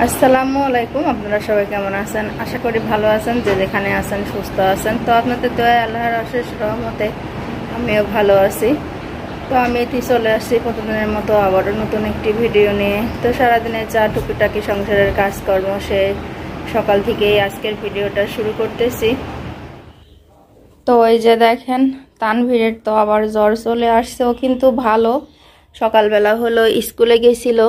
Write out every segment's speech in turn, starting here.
আসসালামু আলাইকুম। আপনারা সবাই কেমন আছেন? আশা করি ভালো আছেন, যে যেখানে আছেন সুস্থ আছেন। তো আপনাদের দয়ায় আল্লাহর অশেষ রহমতে আমিও ভালো আছি। তো আমি এটি চলে আসছি প্রতিদিনের মতো আবারও নতুন একটি ভিডিও নিয়ে। তো সারাদিনের যা টুকিটাকি সংসারের কাজকর্ম সে সকাল থেকেই আজকের ভিডিওটা শুরু করতেছি। তো এই যে দেখেন, তানভীরের তো আবার জ্বর চলে আসছে। ও কিন্তু ভালো, সকালবেলা হলো স্কুলে গেছিল।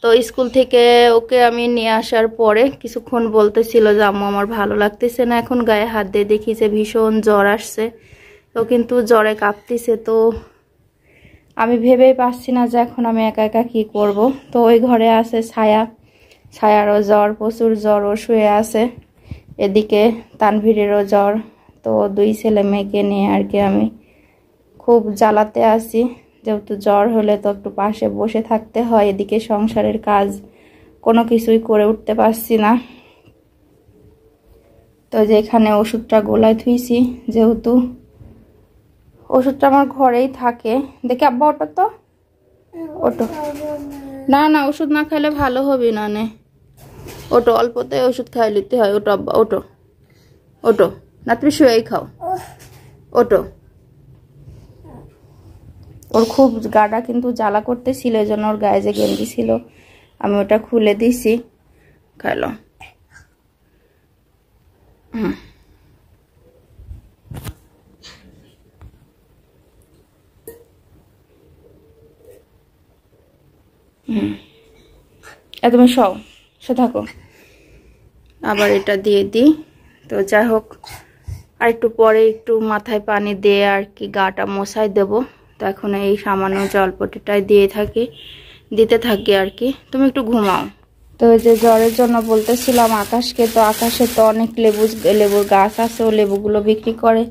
তো স্কুল থেকে ওকে আমি নিয়ে আসার পরে কিছুক্ষণ বলতেছিল যে আম্মু আমার ভালো লাগতেছে না, এখন গায়ে হাত দিয়ে দেখি যে ভীষণ জ্বর আসছে। তো কিন্তু জ্বরে কাঁপতেছে। তো আমি ভেবেই পাচ্ছি না যে এখন আমি একা একা কী করব। তো ওই ঘরে আছে ছায়ারও জ্বর, প্রচুর জ্বর, ও শুয়ে আছে। এদিকে তানভীরেরও জ্বর। তো দুই ছেলে মেয়েকে নিয়ে আর কি আমি খুব জ্বালাতে আছি। যেহেতু জ্বর হলে তো একটু পাশে বসে থাকতে হয়, এদিকে সংসারের কাজ কোনো কিছুই করে উঠতে পারছি না। তো যে এখানে ওষুধটা গোলায় থুইছি, যেহেতু ওষুধটা আমার ঘরেই থাকে। দেখি আব্বা ওটা তো ওটো, না না ওষুধ না খাইলে ভালো হবে না। নে ওটো, অল্পতে ওষুধ খাই নিতে হয়। ওটো আব্বা, ওটো ওটো, না তুমি শুয়েই খাও। ওটো, ওর খুব গাটা কিন্তু জ্বালা করতেছিল, এই জন্য ওর গায়ে যে গেঞ্জি ছিল আমি ওটা খুলে দিছি। খাইলো। তুমি সে থাকো, আবার এটা দিয়ে দিই। তো যাই হোক, আর একটু পরে একটু মাথায় পানি দিয়ে আর কি গাটা মোছাই দেব। তো এখন এই সামান্য জলপটিটাই দিতে থাকি আর কি। তুমি একটু ঘুমাও। তো যে জ্বরের জন্য বলতেছিলাম আকাশকে, তো আকাশে তো অনেক লেবুর গাছ আছে, ও লেবুগুলো বিক্রি করে।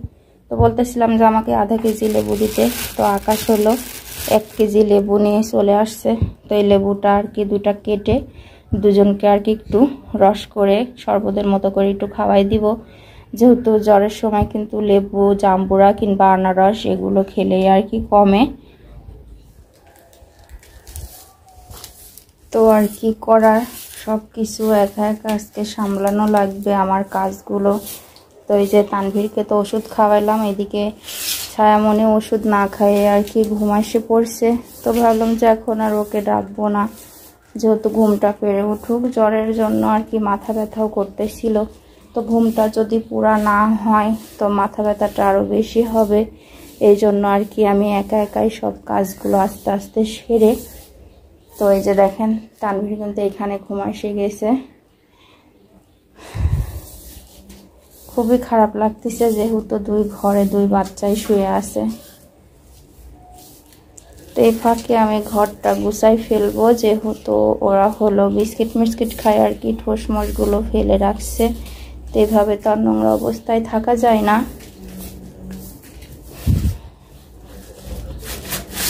তো বলতেছিলাম যে আমাকে আধা কেজি লেবু দিতে। তো আকাশ হলো 1 কেজি লেবু নিয়ে চলে আসছে। তো এই লেবুটা আর কি দুটা কেটে দুজনকে আর কি একটু রস করে শরবতের মতো করে একটু খাওয়াই দিব। যেহেতু জ্বরের সময় কিন্তু লেবু, জাম্বুরা কিংবা আনারস এগুলো খেলেই আর কি কমে। তো আর কি করার, সব কিছু একা একা আজকে সামলানো লাগবে আমার কাজগুলো। তো এই যে তানভীরকে তো ওষুধ খাওয়াইলাম, এদিকে ছায়ামণি ওষুধ না খাইয়ে আর কি ঘুম এসে পড়ছে। তো ভাবলাম যে এখন আর ওকে ডাকবো না, যেহেতু ঘুমটা পেরে উঠুক। জ্বরের জন্য আর কি মাথা ব্যথাও করতেছিল। তো ঘুমটা যদি পুরা না হয় তো মাথা ব্যথাটা আরও বেশি হবে। এই জন্য আর কি আমি একা একাই সব কাজগুলো আস্তে আস্তে সেরে। তো এই যে দেখেন, তানভীর কিন্তু এখানে ঘুম এসে গেছে। খুবই খারাপ লাগতেছে, যেহেতু ঘরে দুই বাচ্চাই শুয়ে আছে। তো এই ফাঁকে আমি ঘরটা গুছাই ফেলবো, যেহেতু ওরা হলো বিস্কিট খায় আর কি, ঠোসমসগুলো ফেলে রাখছে। তো এইভাবে তো আর নোংরা অবস্থায় থাকা যায় না।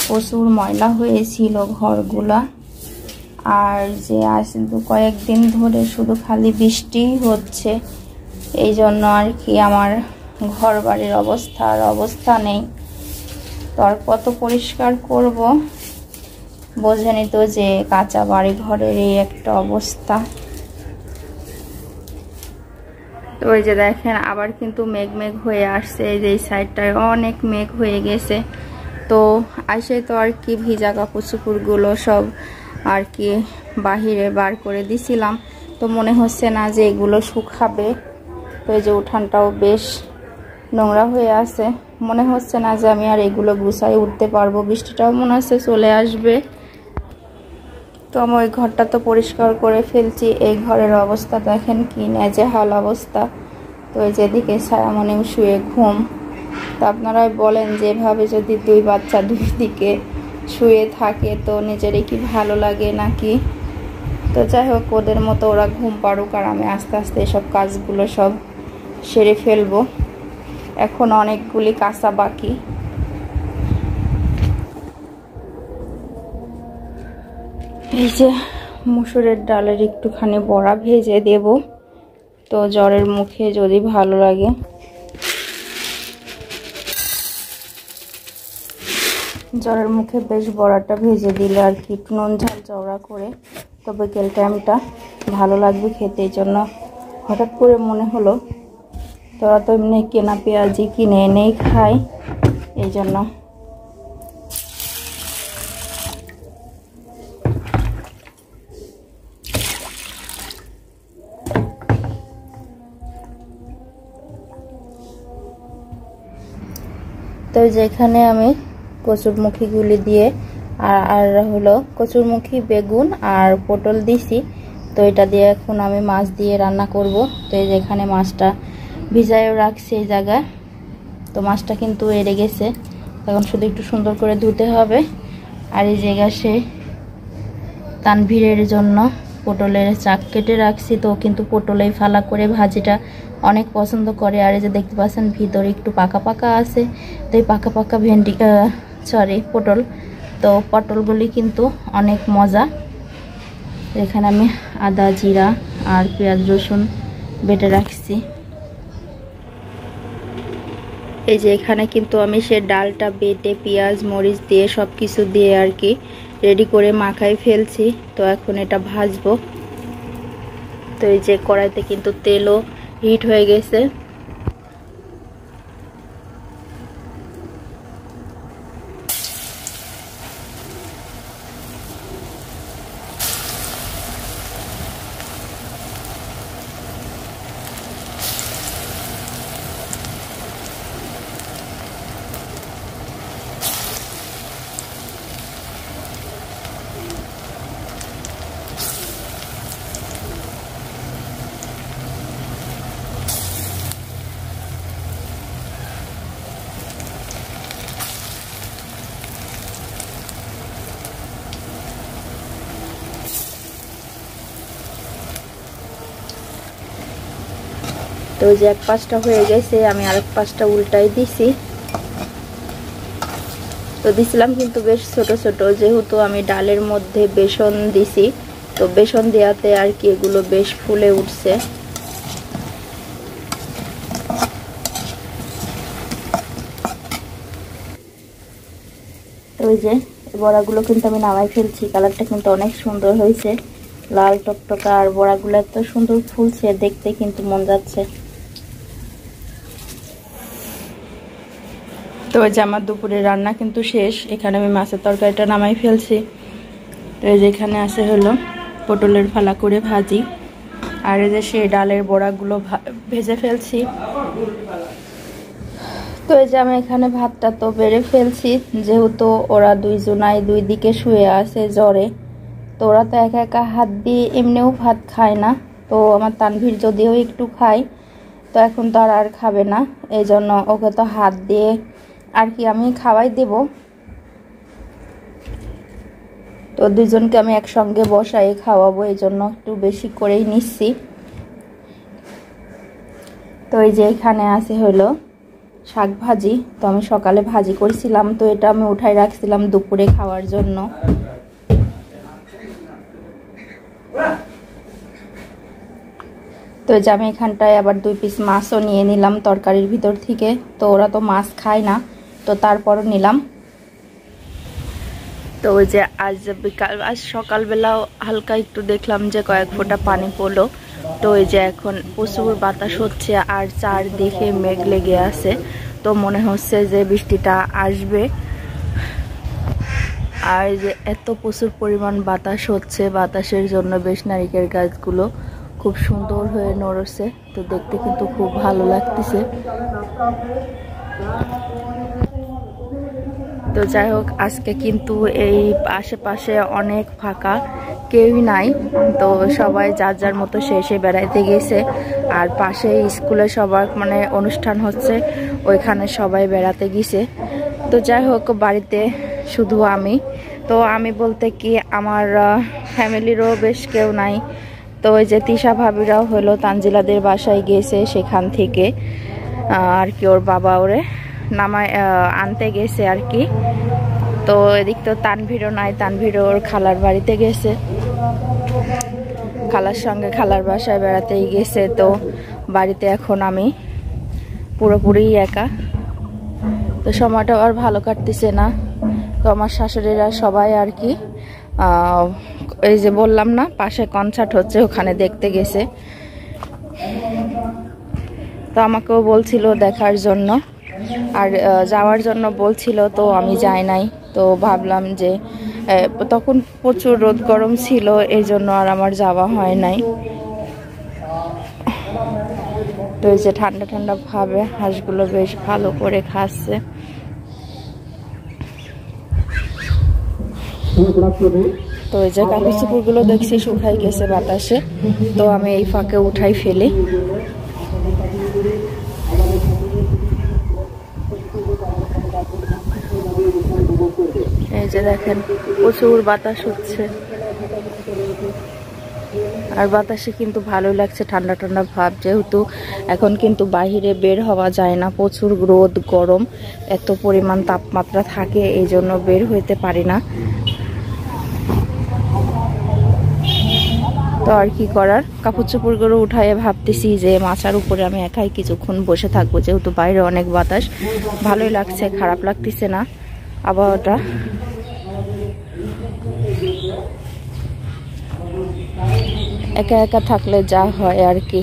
প্রচুর ময়লা হয়েছিল ঘরগুলা। আর যে আজ কয়েকদিন ধরে শুধু খালি বৃষ্টি হচ্ছে, এই জন্য আর কি আমার ঘর বাড়ির অবস্থা নেই। তো আর কত পরিষ্কার করব, বোঝেনি তো যে কাঁচা বাড়ি ঘরের এই একটা অবস্থা। তো ওই যে দেখেন আবার কিন্তু মেঘ হয়ে আসছে। এই যে এই সাইডটায় অনেক মেঘ হয়ে গেছে। তো আসে তো আর কি ভিজা কাপড় চোপড়গুলো সব আর কি বাহিরে বার করে দিছিলাম। তো মনে হচ্ছে না যে এগুলো শুকাবে। তো এই যে উঠানটাও বেশ নোংরা হয়ে আছে, মনে হচ্ছে না যে আমি আর এগুলো গুছাই উঠতে পারবো। বৃষ্টিটাও মনে হচ্ছে চলে আসবে। তো আমি ওই ঘরটা তো পরিষ্কার করে ফেলছি। এই ঘরের অবস্থা দেখেন কি নেজেহাল অবস্থা। তো এই যেদিকে ছায়ামণিও শুয়ে ঘুম। তো আপনারাই বলেন, যেভাবে যদি দুই বাচ্চা দুই দিকে শুয়ে থাকে তো নিজেরই কি ভালো লাগে নাকি। তো যাই হোক, ওদের মতো ওরা ঘুম পাড়ুক, আর আমি আস্তে আস্তে এসব কাজগুলো সব সেরে ফেলবো। এখন অনেকগুলি কাঁচা বাকি। এই যে মসুরের ডালের একটুখানি বড়া ভেজে দেব, তো জ্বরের মুখে যদি ভালো লাগে। জ্বরের মুখে বেশ বড়াটা ভেজে দিলে আর কি একটু নুন ঝাল চওড়া করে তো বিকেল টাইমটা ভালো লাগবে খেতে, এই জন্য হঠাৎ করে মনে হলো। তোরা তো এমনি কেনা পেঁয়াজি কিনে এনেই খাই, এই জন্য। তো যেখানে আমি কচুরমুখীগুলি দিয়ে আর হলো কচুরমুখী, বেগুন আর পটল দিছি। তো এটা দিয়ে এখন আমি মাছ দিয়ে রান্না করব। তো এই যেখানে মাছটা ভিজায়ও রাখছি এই জায়গায়। তো মাছটা কিন্তু এড়ে গেছে, এখন শুধু একটু সুন্দর করে ধুতে হবে। আর এই জায়গায় সে তানভীরের জন্য পটলের চাক কেটে রাখছি। তো কিন্তু পটলেই ফালা করে ভাজিটা অনেক পছন্দ করে। আর এই যে দেখতে পাচ্ছেন ভিতরে একটু পাকা পাকা আছে। তো এই পাকা পাকা পটল, তো পটলগুলি কিন্তু অনেক মজা। এখানে আমি আদা, জিরা আর পেঁয়াজ রসুন বেটে রাখছি। এই যে এখানে কিন্তু আমি সে ডালটা বেটে পেঁয়াজ মরিচ দিয়ে সব কিছু দিয়ে আর কি রেডি করে মাখাই ফেলছি। তো এখন এটা ভাজবো। তো এই যে কড়াইতে কিন্তু তেলও হিট হয়ে গেছে। তো যে এক পাশটা হয়ে গেছে, আমি আরেক পাশটা উল্টাই দিছি। তো দিছিলাম কিন্তু বেশ ছোট ছোট, যেহেতু আমি ডালের মধ্যে বেসন দিছি। তো বেসন দেওয়াতে আর কি এগুলো বেশ ফুলে উঠছে। তো ওই যে বড়াগুলো কিন্তু আমি নামাই ফেলছি। কালারটা কিন্তু অনেক সুন্দর হয়েছে, লাল টকটকা। আর বড়াগুলো এত সুন্দর ফুলছে, দেখতে কিন্তু মন যাচ্ছে। তো ওই যে আমার দুপুরে রান্না কিন্তু শেষ। এখানে আমি মাছের তরকারিটা নামাই ফেলছি। তো এই যে এখানে আছে হলো পটলের ফালা করে ভাজি। আর এই যে সেই ডালের বড়াগুলো ভেজে ফেলছি। তো এই যে আমি এখানে ভাতটা তো বেড়ে ফেলছি, যেহেতু ওরা দুইজনাই দুই দিকে শুয়ে আছে জ্বরে। তো ওরা তো একা একা হাত দিয়ে এমনিও ভাত খায় না। তো আমার তানভীর যদিও একটু খায়, তো এখন তো আর খাবে না, এই জন্য ওকে তো হাত দিয়ে আর কি আমি খাওয়াই দেব। তো দুজনকে আমি একসঙ্গে বসাই খাওয়াবো, এই জন্য একটু বেশি করেই নিচ্ছি। তো এই যে এখানে আছে হলো শাক ভাজি। তো আমি সকালে ভাজি করেছিলাম, তো এটা আমি উঠাই রাখছিলাম দুপুরে খাওয়ার জন্য। তো যে আমি এখানটায় আবার 2 পিস মাছও নিয়ে নিলাম তরকারির ভিতর থেকে। তো ওরা তো মাছ খায় না, তো তারপরও নিলাম। তো ওই যে আজ সকালবেলাও হালকা একটু দেখলাম যে কয়েক ফোঁটা পানি পড়লো। তো ওই যে এখন প্রচুর বাতাস হচ্ছে আর চারদিকে মেঘ লেগে আছে। তো মনে হচ্ছে যে বৃষ্টিটা আসবে। আর যে এত প্রচুর পরিমাণ বাতাস হচ্ছে, বাতাসের জন্য বেশ নারিকেল গাছগুলো খুব সুন্দর হয়ে নড়ছে। তো দেখতে কিন্তু খুব ভালো লাগতেছে। তো যাই হোক, আজকে কিন্তু এই আশেপাশে অনেক ফাঁকা, কেউই নাই। তো সবাই যার যার মতো শেষে বেড়াইতে গেছে। আর পাশে স্কুলে সবার মানে অনুষ্ঠান হচ্ছে, ওইখানে সবাই বেড়াতে গেছে। তো যাই হোক, বাড়িতে শুধু আমি। তো আমি বলতে কি আমার ফ্যামিলিরও বেশ কেউ নাই। তো ওই যে তিশা ভাবিরাও হলো তানজিলাদের বাসায় গেছে, সেখান থেকে আর কি ওর বাবা ওরে নামায় আনতে গেছে আর কি। তো এদিক তো তানভীরও নাই, তানভীর ওর খালার বাড়িতে গেছে, খালার সঙ্গে খালার বাসায় বেড়াতেই গেছে। তো বাড়িতে এখন আমি পুরোপুরি একা। তো সময়টা আর ভালো কাটতেছে না। তো আমার শাশুড়িরা সবাই আর কি এই যে বললাম না পাশে কনসার্ট হচ্ছে, ওখানে দেখতে গেছে। তো আমাকেও বলছিল দেখার জন্য আর যাওয়ার জন্য বলছিল, তো আমি যাই নাই। তো ভাবলাম যে তখন প্রচুর রোদ গরম ছিল, এই জন্য আর আমার যাওয়া হয় নাই। তো এই যে ঠান্ডা ঠান্ডা ভাবে হাঁসগুলো বেশ ভালো করে খাচ্ছে। তো এই যে কাপড় চোপড়গুলো দেখছি শুকাই গেছে বাতাসে, তো আমি এই ফাঁকে উঠাই ফেলি। এই যে দেখেন প্রচুর বাতাস হচ্ছে, আর বাতাসে কিন্তু ভালোই লাগছে, ঠান্ডা ঠান্ডা ভাব। যেহেতু এখন কিন্তু বাহিরে বের হওয়া যায় না, প্রচুর রোদ গরম, এত পরিমাণ তাপমাত্রা থাকে, এই জন্য বের হইতে পারি না। তো আর কি করার, কাপড় চোপড়গুলো উঠাইয়ে ভাবতেছি যে মাচার উপরে আমি একাই কিছুক্ষণ বসে থাকবো, যেহেতু বাইরে অনেক বাতাস। ভালোই লাগছে, খারাপ লাগতেছে না আবহাওয়াটা। একা একা থাকলে যা হয় আর কি।